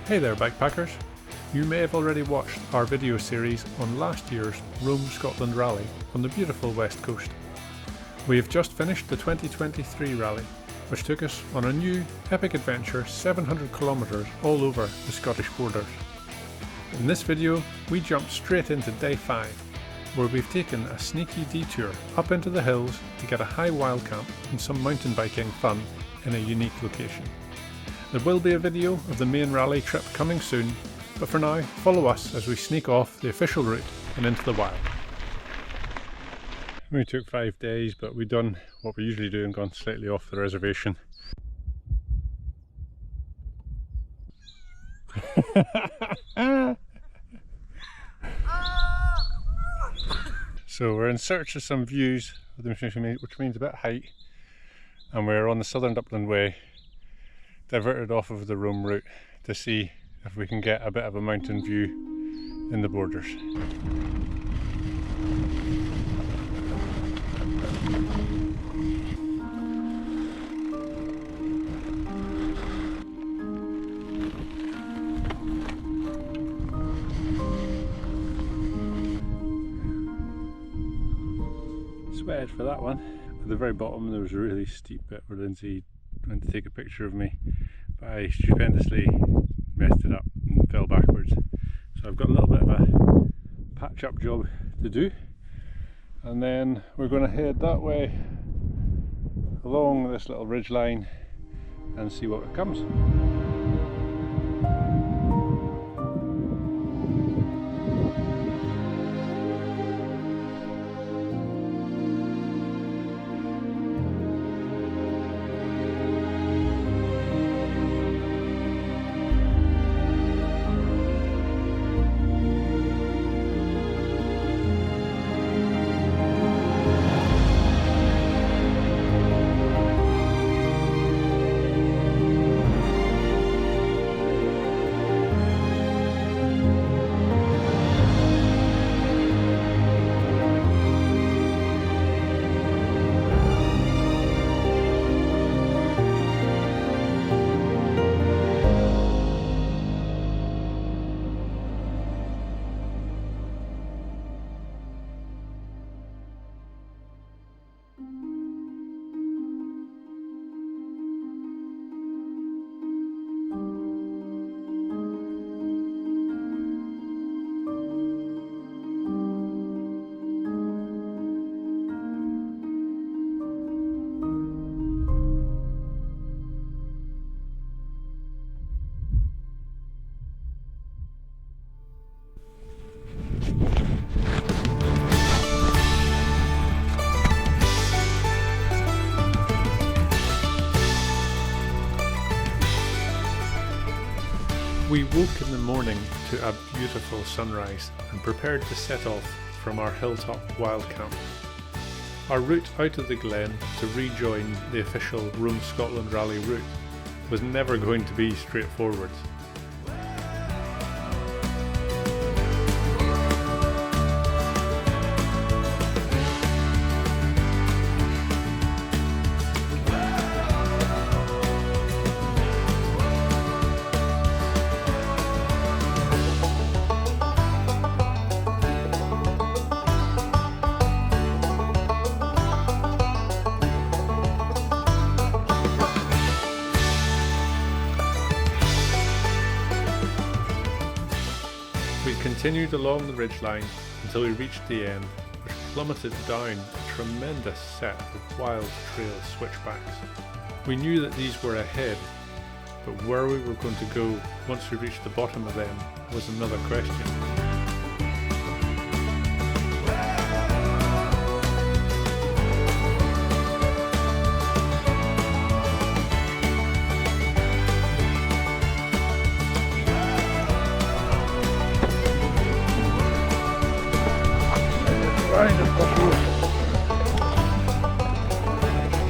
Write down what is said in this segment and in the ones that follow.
Hey there bikepackers! You may have already watched our video series on last year's Rome Scotland Rally on the beautiful west coast. We have just finished the 2023 rally, which took us on a new epic adventure 700 kilometres all over the Scottish borders. In this video we jumped straight into day 5, where we've taken a sneaky detour up into the hills to get a high wild camp and some mountain biking fun in a unique location. There will be a video of the main rally trip coming soon, but for now follow us as we sneak off the official route and into the wild. We took 5 days, but we've done what we usually do and gone slightly off the reservation. So we're in search of some views, which means a bit of height, and we're on the Southern Upland way, diverted off of the Rome route to see if we can get a bit of a mountain view in the borders. Sweated for that one. At the very bottom there was a really steep bit where Lindsay went to take a picture of me, but I stupendously messed it up and fell backwards. So I've got a little bit of a patch up job to do, and then we're going to head that way along this little ridge line and see what comes. We woke in the morning to a beautiful sunrise and prepared to set off from our hilltop wild camp. Our route out of the glen to rejoin the official Rome Scotland Rally route was never going to be straightforward. We continued along the ridgeline until we reached the end, which plummeted down a tremendous set of wild trail switchbacks. We knew that these were ahead, but where we were going to go once we reached the bottom of them was another question.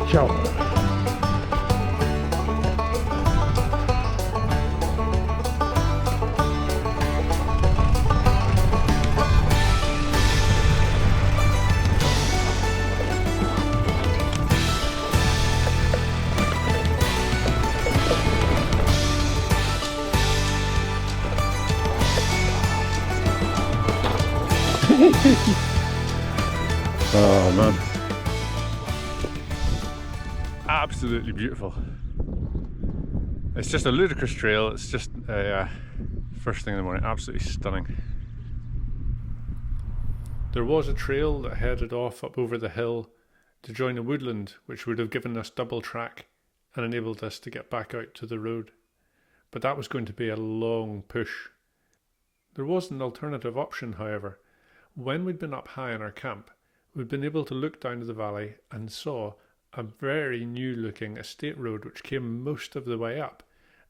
Ciao. Oh man. Absolutely beautiful. It's just a ludicrous trail. It's just first thing in the morning, absolutely stunning. There was a trail that headed off up over the hill to join a woodland, which would have given us double track and enabled us to get back out to the road. But that was going to be a long push. There was an alternative option, however. When we'd been up high in our camp, we'd been able to look down to the valley and saw a very new looking estate road which came most of the way up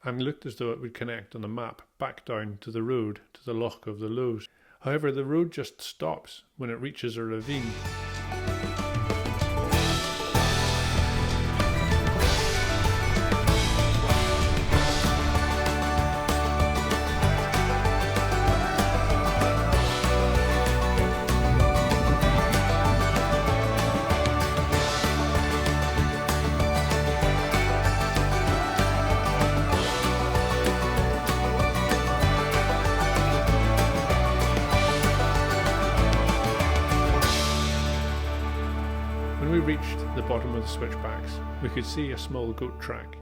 and looked as though it would connect on the map back down to the road to the Loch of the Lowes. However, the road just stops when it reaches a ravine. When we reached the bottom of the switchbacks, we could see a small goat track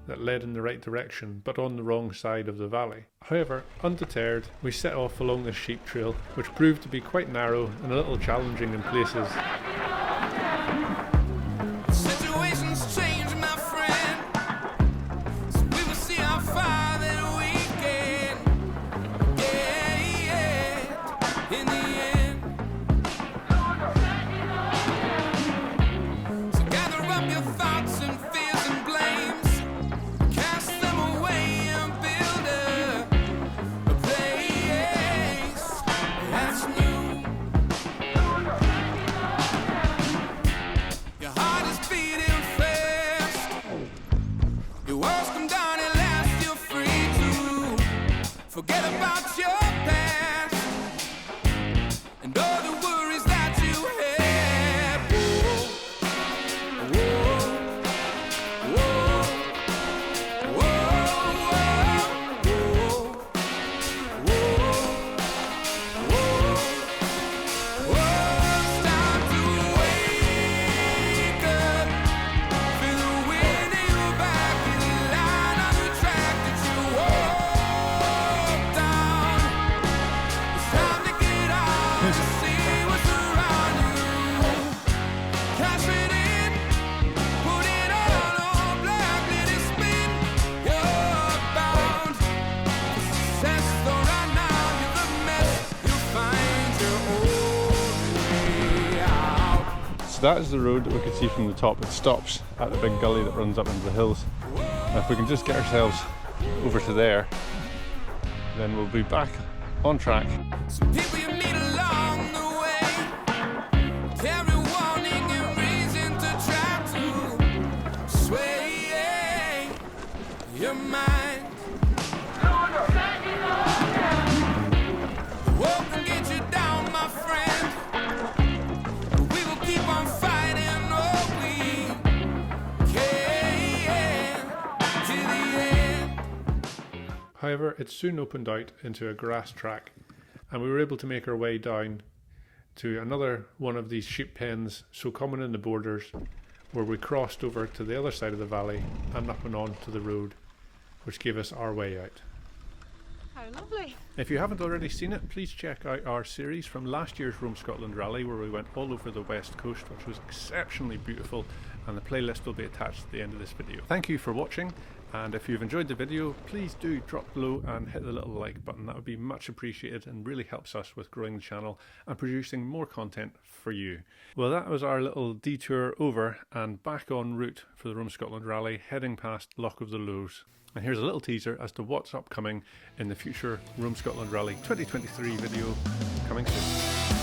that led in the right direction but on the wrong side of the valley. However, undeterred, we set off along the sheep trail, which proved to be quite narrow and a little challenging in places. Situations change, my friend, so we will see how far that we can get in the end. So gather up your thoughts and fears and blames, cast them away and build a place that's new. Your heart is beating fast, your walls come down at last, you're free to forget about your past and all the worries that you have. Whoa, whoa, whoa, whoa, it's time to wake up. Feel the wind in your back, in the line on the track that you walk down. It's time to get out and see what's around you. Cash it in, put it all on black, let it spin. You're bound for success, though right now you're the mess. You'll find your own way out. So that is the road that we could see from the top. It stops at the big gully that runs up into the hills. Now if we can just get ourselves over to there, then we'll be back on track. Some people you meet along the way carry warning and reason to try to sway your mind. The world can get you down, my friend, but we will keep on fighting all we can till the end. However, it soon opened out into a grass track and we were able to make our way down to another one of these sheep pens so common in the borders, where we crossed over to the other side of the valley and up and on to the road, which gave us our way out. How lovely. If you haven't already seen it, please check out our series from last year's Roam Scotland Rally, where we went all over the west coast, which was exceptionally beautiful, and the playlist will be attached at the end of this video. Thank you for watching, and if you've enjoyed the video, please do drop below and hit the little like button. That would be much appreciated and really helps us with growing the channel and producing more content for you. Well, that was our little detour over and back en route for the Roam Scotland Rally, heading past Loch of the Lowes. And here's a little teaser as to what's upcoming in the future Roam Scotland Rally 2023 video coming soon.